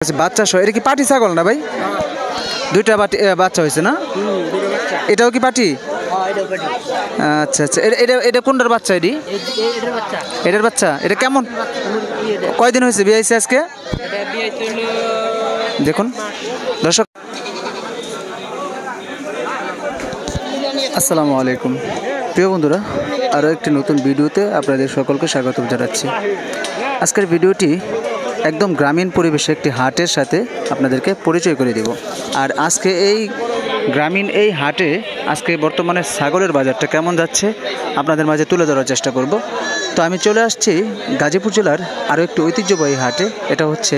বাচ্চা সহ এটা কি পাটি ছাগল না ভাই? দুইটা বাচ্চা হয়েছে না? এটাও কি পাটি? আচ্ছা আচ্ছা, এটা এটা কোনটার বাচ্চা? এটার বাচ্চা। এটা কেমন, কয়দিন হয়েছে বিয়ে হয়েছে আজকে? দেখুন দর্শক, আসসালামু আলাইকুম প্রিয় বন্ধুরা, আরও একটি নতুন ভিডিওতে আপনাদের সকলকে স্বাগত জানাচ্ছি। আজকের ভিডিওটি একদম গ্রামীণ পরিবেশে একটি হাটের সাথে আপনাদেরকে পরিচয় করে দেব। আর আজকে এই গ্রামীণ এই হাটে আজকে বর্তমানে ছাগলের বাজারটা কেমন যাচ্ছে আপনাদের মাঝে তুলে ধরার চেষ্টা করব। তো আমি চলে আসছি গাজীপুর জেলার আরও একটি ঐতিহ্যবাহী হাটে। এটা হচ্ছে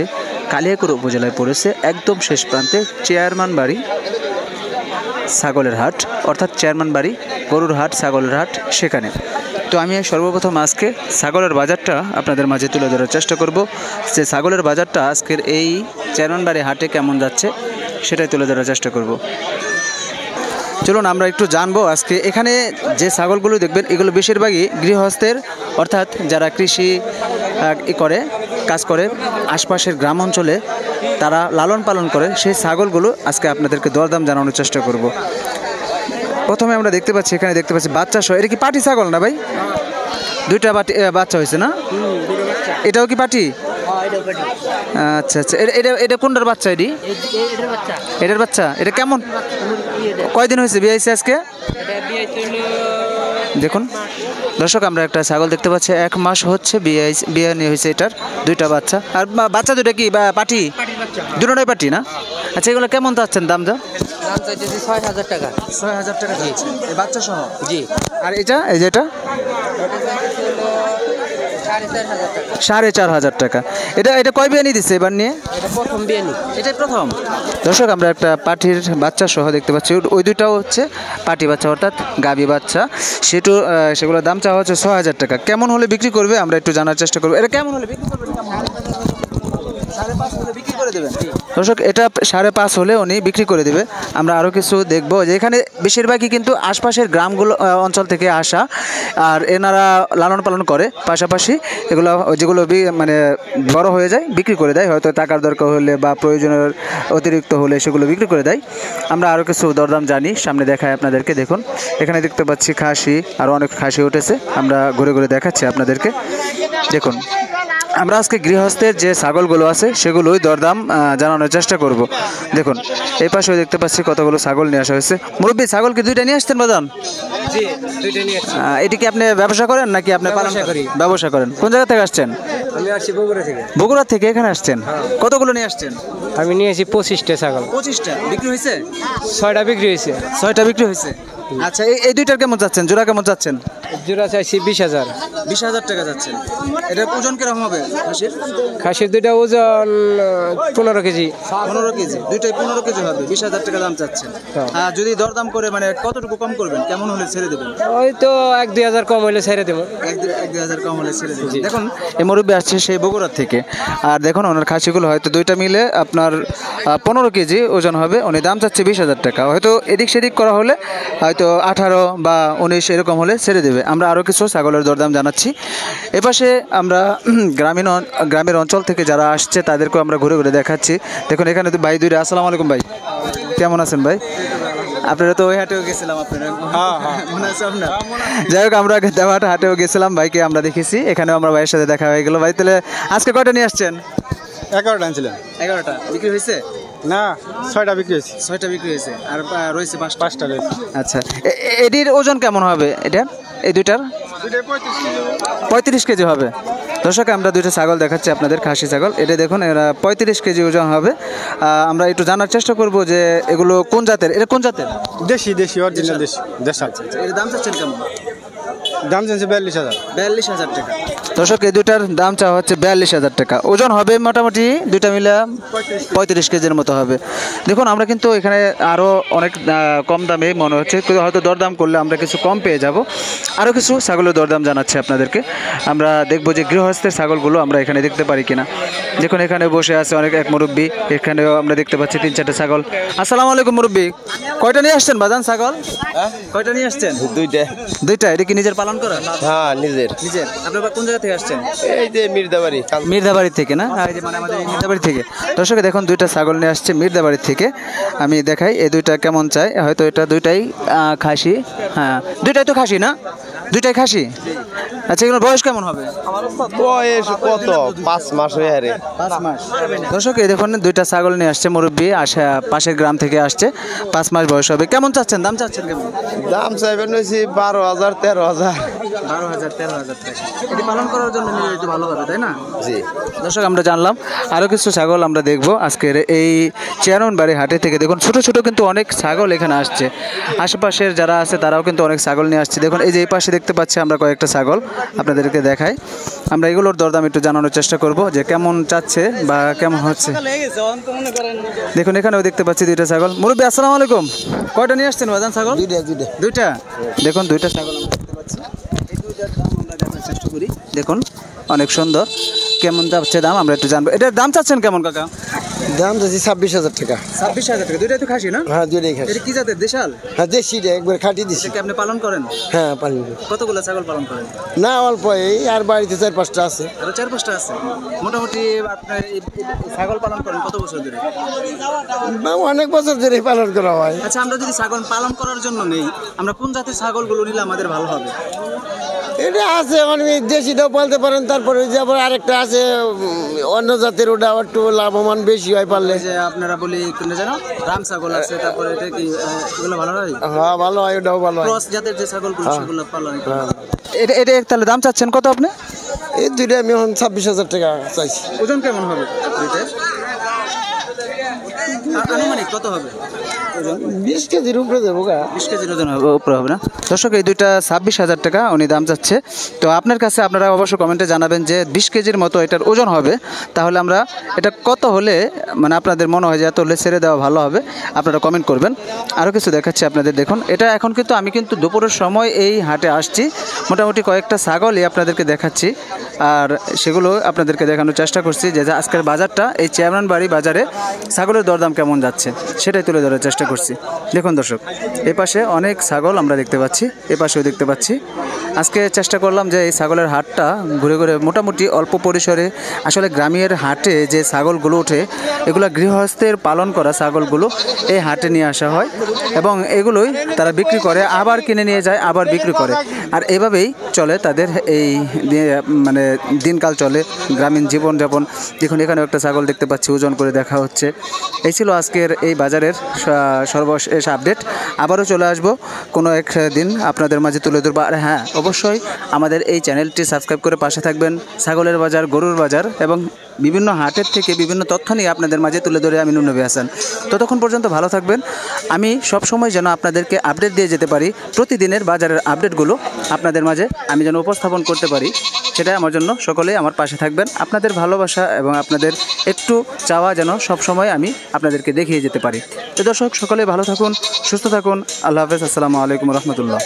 কালিয়াকৈর উপজেলায় পড়েছে, একদম শেষ প্রান্তে চেয়ারম্যান বাড়ি ছাগলের হাট, অর্থাৎ চেয়ারম্যান বাড়ি গরুর হাট, ছাগলের হাট সেখানে। তো আমি সর্বপ্রথম আজকে ছাগলের বাজারটা আপনাদের মাঝে তুলে ধরার চেষ্টা করব, যে ছাগলের বাজারটা আজকের এই চেয়ারম্যান বাড়ি হাটে কেমন যাচ্ছে সেটাই তুলে ধরার চেষ্টা করব। চলুন আমরা একটু জানবো আজকে এখানে যে ছাগলগুলো দেখবেন এগুলো বেশিরভাগই গৃহস্থের, অর্থাৎ যারা কৃষি করে কাজ করে আশপাশের গ্রাম অঞ্চলে তারা লালন পালন করে সেই ছাগলগুলো আজকে আপনাদেরকে দরদাম জানানোর চেষ্টা করব। প্রথমে আমরা দেখতে পাচ্ছি এখানে দেখতে পাচ্ছি বাচ্চা সহ, এটা কি পাটি ছাগল না ভাই? দুইটা বাচ্চা হয়েছে না? এটাও কি পাটি? আচ্ছা আচ্ছা, এটা এটা কোনটার বাচ্চা? এটার বাচ্চা। এটা কেমন, কয়দিন হয়েছে বিয়ে হয়েছে আজকে? দেখুন দর্শক, আমরা একটা ছাগল দেখতে পাচ্ছি, 1 মাস হচ্ছে বিয়ে নিয়ে হয়েছে এটার, দুইটা বাচ্চা। আর বাচ্চা দুইটা কি পাটি? দুটোটাই পাটি না? আচ্ছা, এগুলো কেমন চাচ্ছেন দাম? দাম চাইতেছি 6,000 টাকা। 6,000 টাকা চাচ্ছেন এই বাচ্চা সহ? জি। আর এটা এই যে এটা 4,500 টাকা। এটা কয় বিয়ানি দিচ্ছে এবার নিয়ে? এটা প্রথম বিয়ানি। এটাই প্রথম। দর্শক, আমরা একটা পাটির বাচ্চা সহ দেখতে পাচ্ছি, ওই দুইটাও হচ্ছে পাটি বাচ্চা, অর্থাৎ গাভী বাচ্চা। সেগুলোর দাম চাওয়া হচ্ছে 6,000 টাকা। কেমন হলে বিক্রি করবে আমরা একটু জানার চেষ্টা করবো। এটা কেমন হলে বিক্রি করবে? 5.5 হলে বিক্রি করে দেবেন দর্শক, এটা 5.5 হলে উনি বিক্রি করে দেবে। আমরা আরও কিছু দেখবো যে এখানে বেশিরভাগই কিন্তু আশপাশের গ্রামগুলো অঞ্চল থেকে আসা, আর এনারা লালন পালন করে, পাশাপাশি এগুলো যেগুলো মানে বড় হয়ে যায় বিক্রি করে দেয়, হয়তো টাকার দরকার হলে বা প্রয়োজনের অতিরিক্ত হলে সেগুলো বিক্রি করে দেয়। আমরা আরও কিছু দরদাম জানি, সামনে দেখায় আপনাদেরকে। দেখুন এখানে দেখতে পাচ্ছি খাসি, আরও অনেক খাসি উঠেছে, আমরা ঘুরে ঘুরে দেখাচ্ছি আপনাদেরকে। দেখুন, আমরা আজকে গৃহস্থের যে ছাগলগুলো আছে সেগুলোই দরদাম জানানোর চেষ্টা করব। দেখুন এই পাশেও দেখতে পাচ্ছি কতগুলো ছাগল নিয়ে আসা হয়েছে। মুরব্বী, ছাগল কি দুইটা নিয়ে আসছেন বাজান? জি, দুইটা নিয়ে আসছি। এটি কি আপনি ব্যবসা করেন নাকি আপনি পালন করেন? ব্যবসা করেন। কোন জায়গা থেকে আসছেন? আমি আসছি বগুড়া থেকে। বগুড়া থেকে এখানে আসছেন? কতগুলো নিয়ে আসছেন? আমি নিয়েছি 25টা ছাগল। 25টা বিক্রি হয়েছে? 6টা বিক্রি হয়েছে। 6টা বিক্রি হয়েছে। আচ্ছা, এই দুইটার কেমন যাচ্ছেন? জোড়া কেমন যাচ্ছেন? জোড়া চাইছি 20,000। 20,000 টাকা যাচ্ছেন। এটার ওজন কিরকম হবে খাসির? খাসির দুইটা ওজন 15 কেজি। 15 কেজি, দুইটাই 15 কেজি হবে। 20,000 টাকা দাম চাচ্ছেন। আর যদি দরদাম করে মানে কতটুকু কম করবেন? কেমন হলে ছেড়ে দেবেন? ওই তো 1-2 হাজার কম হলে ছেড়ে দেবো। 1-2 হাজার কম হলে ছেড়ে দেবেন। দেখুন এই মুরব্বী আসছে সেই বগুড়া থেকে, আর দেখুন ওনার খাসিগুলো হয়তো দুইটা মিলে আপনার 15 কেজি ওজন হবে। উনি দাম চাচ্ছে 20,000 টাকা। হয়তো এদিক সেদিক করা হলে হয়তো 18 বা 19 এরকম হলে ছেড়ে দেবে। আমরা আরও কিছু ছাগলের দরদাম জানাচ্ছি। এপাশে আমরা গ্রামের অঞ্চল থেকে যারা আসছে তাদেরকেও আমরা ঘুরে ঘুরে দেখাচ্ছি। দেখুন এখানে তো ভাই দুইটা। আসসালামু আলাইকুম ভাই, কেমন আছেন ভাই? আপনারা তো ওই হাটেও গেছিলাম, আপনারা মনে আছে আপনার? যাই হোক, আমরা দেওয়াটা হাটেও গেছিলাম, ভাইকে আমরা দেখেছি, এখানেও আমরা ভাইয়ের সাথে দেখা হয়ে গেল। ভাই তাহলে আজকে কয়টা নিয়ে আসছেন? 11টা আনছিলেন। 11টা বিক্রি হয়েছে? না, 6টা বিক্রি হয়েছে। 6টা বিক্রি হয়েছে, আর রয়েছে 5টা রয়েছে। আচ্ছা, এটির ওজন কেমন হবে? এটা এই দুইটার 35 কেজি হবে। দর্শক, আমরা দুইটা ছাগল দেখাচ্ছি আপনাদের, খাসি ছাগল। এটা দেখুন এরা 35 কেজি ওজন হবে। আমরা একটু জানার চেষ্টা করব যে এগুলো কোন জাতের? এটা কোন জাতের? দেশি অরিজিনাল দেশি। এর দাম চাচ্ছেন কেমন? দাম চাইছে 42,000। 42,000 টাকা। দর্শক, এই দুইটার দাম চাওয়া হচ্ছে 42,000 টাকা। ওজন হবে মোটামুটি দুইটা মিলে 35 কেজির মতো হবে। দেখুন আমরা কিন্তু এখানে আরও অনেক কম দামে মনে হচ্ছে, হয়তো দরদাম করলে আমরা কিছু কম পেয়ে যাব। আরও কিছু ছাগলের দরদাম জানাচ্ছি আপনাদেরকে। আমরা দেখব যে গৃহস্থের ছাগলগুলো আমরা এখানে দেখতে পারি কিনা। দেখুন এখানে বসে আছে এক মুরব্বী, এখানেও আমরা দেখতে পাচ্ছি 3-4টা ছাগল। আসসালামু আলাইকুম মুরব্বী, কয়টা নিয়ে আসছেন বাজান ছাগল? কয়টা নিয়ে আসছেন? দুইটা। এটা কি নিজের পালন পালন করা? হ্যাঁ নিজের। নিজের। আপনারা কোন জায়গা থেকে আসছেন? এই যে মির্দাবাড়ি। মির্দাবাড়ি থেকে না? এই যে মানে আমাদের এই মির্দাবাড়ি থেকে। দর্শকে দেখুন দুইটা ছাগল নিয়ে আসছে মির্দাবাড়ি থেকে। আমি দেখাই এই দুইটা কেমন চাই, হয়তো এটা দুইটাই খাসি। হ্যাঁ দুইটাই তো খাসি না? দুইটাই খাসি। আচ্ছা এগুলোর বয়স কেমন হবে? বয়স কত? 5 মাস হয়ে আরে। 5 মাস। দর্শক এই দেখুন দুইটা ছাগল নিয়ে আসছে মুরব্বী, পাশের গ্রাম থেকে আসছে। 5 মাস বয়স হবে। কেমন চাচ্ছেন, দাম চাচ্ছেন কেমন? দাম চাইবেন হয়েছি 12,000 13,000। 12,000 13,000 টাকা। এটি পালন করার জন্য নিলে একটু ভালো হবে তাই না? জি। দর্শক আমরা জানলাম আরও কিছু ছাগল আমরা দেখব আজকের এই চেয়ারম্যানবাড়ি হাটে থেকে। দেখুন ছোট ছোট কিন্তু অনেক ছাগল এখানে আসছে। আশেপাশের যারা আছে তারাও কিন্তু অনেক ছাগল নিয়ে আসছে। দেখুন এই যে এই পাশে দেখতে পাচ্ছি আমরা কয়েকটা ছাগল, আপনাদেরকে দেখাই। আমরা এগুলোর দরদাম একটু জানানোর চেষ্টা করব যে কেমন চাচ্ছে বা কেমন হচ্ছে। দেখুন এখানেও দেখতে পাচ্ছি দুইটা ছাগল। মুরব্বী আসসালামু আলাইকুম, কয়টা নিয়ে আসছেন বাজান ছাগল? দুইটা। দেখুন দুইটা ছাগল আমরা দেখতে পাচ্ছি। এই দুইটার দাম আমরা জানার চেষ্টা করি। দেখুন অনেক সুন্দর, কেমন যাচ্ছে দাম আমরা একটু জানবো। এটার দাম চাচ্ছেন কেমন কাকা? দাম চাইছি 26,000 টাকা। 26,000 টাকা। দুইটাই তো খাসি না? হ্যাঁ দুইটাই খাসি। এটা কি জাতের? দেশাল? হ্যাঁ দেশি রে, একবার খাটি দিছি। এটাকে আপনি পালন করেন? হ্যাঁ পানি। কতগুলো ছাগল পালন করেন? না অল্প, এই আর বাড়িতে 4-5টা আছে। আরো 4-5টা আছে। মোটামুটি আপনার এই ছাগল পালন করেন কত বছর ধরে? অনেক বছর ধরে পালন করা হয়। আচ্ছা আমরা যদি ছাগল পালন করার জন্য নেই, আমরা কোন জাতের ছাগলগুলো নিলে আমাদের ভালো হবে? এটা আছে মানে দেশিটাও পালতে পারেন, তারপরে ওই যে আবার আরেকটা আছে অন্য জাতের, ওটা আবার একটু লাভবান বেশি হয় পারলে। যে আপনারা বলি কোন জানো রাম ছাগল আছে, তারপরে এটা কি এগুলো ভালো হয়? হ্যাঁ ভালো হয়, ওটাও ভালো হয়। ক্রস জাতের যে ছাগলগুলো সেগুলো পালন করা। এটা এটা তাহলে দাম চাচ্ছেন কত আপনি? এই দুইটা আমি এখন 26,000 টাকা চাইছি। ওজন কেমন হবে দুইটার? আনুমানিক কত হবে ওজন? 20 কেজির উপরে দেবো গা। 20 কেজির ওজন উপরে হবে না? দর্শক এই দুইটা 26,000 টাকা উনি দাম চাচ্ছে। তো আপনার কাছে আপনারা অবশ্যই কমেন্টে জানাবেন যে 20 কেজির মতো এটার ওজন হবে, তাহলে আমরা এটা কত হলে মানে আপনাদের মনে হয় যে এত হলে ছেড়ে দেওয়া ভালো হবে, আপনারা কমেন্ট করবেন। আরও কিছু দেখাচ্ছি আপনাদের। দেখুন এটা এখন কিন্তু আমি কিন্তু দুপুরের সময় এই হাটে আসছি, মোটামুটি কয়েকটা ছাগলই আপনাদেরকে দেখাচ্ছি আর সেগুলো আপনাদেরকে দেখানোর চেষ্টা করছি যে আজকের বাজারটা এই চেয়ারম্যানবাড়ি বাজারে ছাগলের দরদাম কেমন যাচ্ছে সেটাই তুলে ধরার চেষ্টা করছি। দেখুন দর্শক এই পাশে অনেক ছাগল আমরা দেখতে পাচ্ছি, এ পাশেও দেখতে পাচ্ছি। আজকে চেষ্টা করলাম যে এই ছাগলের হাটটা ঘুরে ঘুরে মোটামুটি অল্প পরিসরে, আসলে গ্রামের হাটে যে ছাগলগুলো ওঠে এগুলো গৃহস্থের পালন করা ছাগলগুলো এই হাটে নিয়ে আসা হয় এবং এগুলোই তারা বিক্রি করে, আবার কিনে নিয়ে যায়, আবার বিক্রি করে। আর এভাবেই চলে তাদের এই মানে দিনকাল চলে, গ্রামীণ জীবনযাপন। দেখুন এখানেও একটা ছাগল দেখতে পাচ্ছি, ওজন করে দেখা হচ্ছে। এই ছিল আজকের এই বাজারের সর্বশেষ আপডেট। আবারও চলে আসব কোনো এক দিন আপনাদের মাঝে তুলে ধরবো। আর হ্যাঁ অবশ্যই আমাদের এই চ্যানেলটি সাবস্ক্রাইব করে পাশে থাকবেন। ছাগলের বাজার, গরুর বাজার এবং বিভিন্ন হাটের থেকে বিভিন্ন তথ্য নিয়ে আপনাদের মাঝে তুলে ধরে আমি নুনবী হাসান। ততক্ষণ পর্যন্ত ভালো থাকবেন। আমি সবসময় যেন আপনাদেরকে আপডেট দিয়ে যেতে পারি, প্রতিদিনের বাজারের আপডেটগুলো আপনাদের মাঝে আমি যেন উপস্থাপন করতে পারি, সেটা আমার জন্য সকলেই আমার পাশে থাকবেন। আপনাদের ভালোবাসা এবং আপনাদের একটু চাওয়া যেন সবসময় আমি আপনাদেরকে দেখিয়ে যেতে পারি। তো দর্শক সকলেই ভালো থাকুন, সুস্থ থাকুন। আল্লাহ হাফেজ। আসসালামু আলাইকুম রহমতুল্লাহ।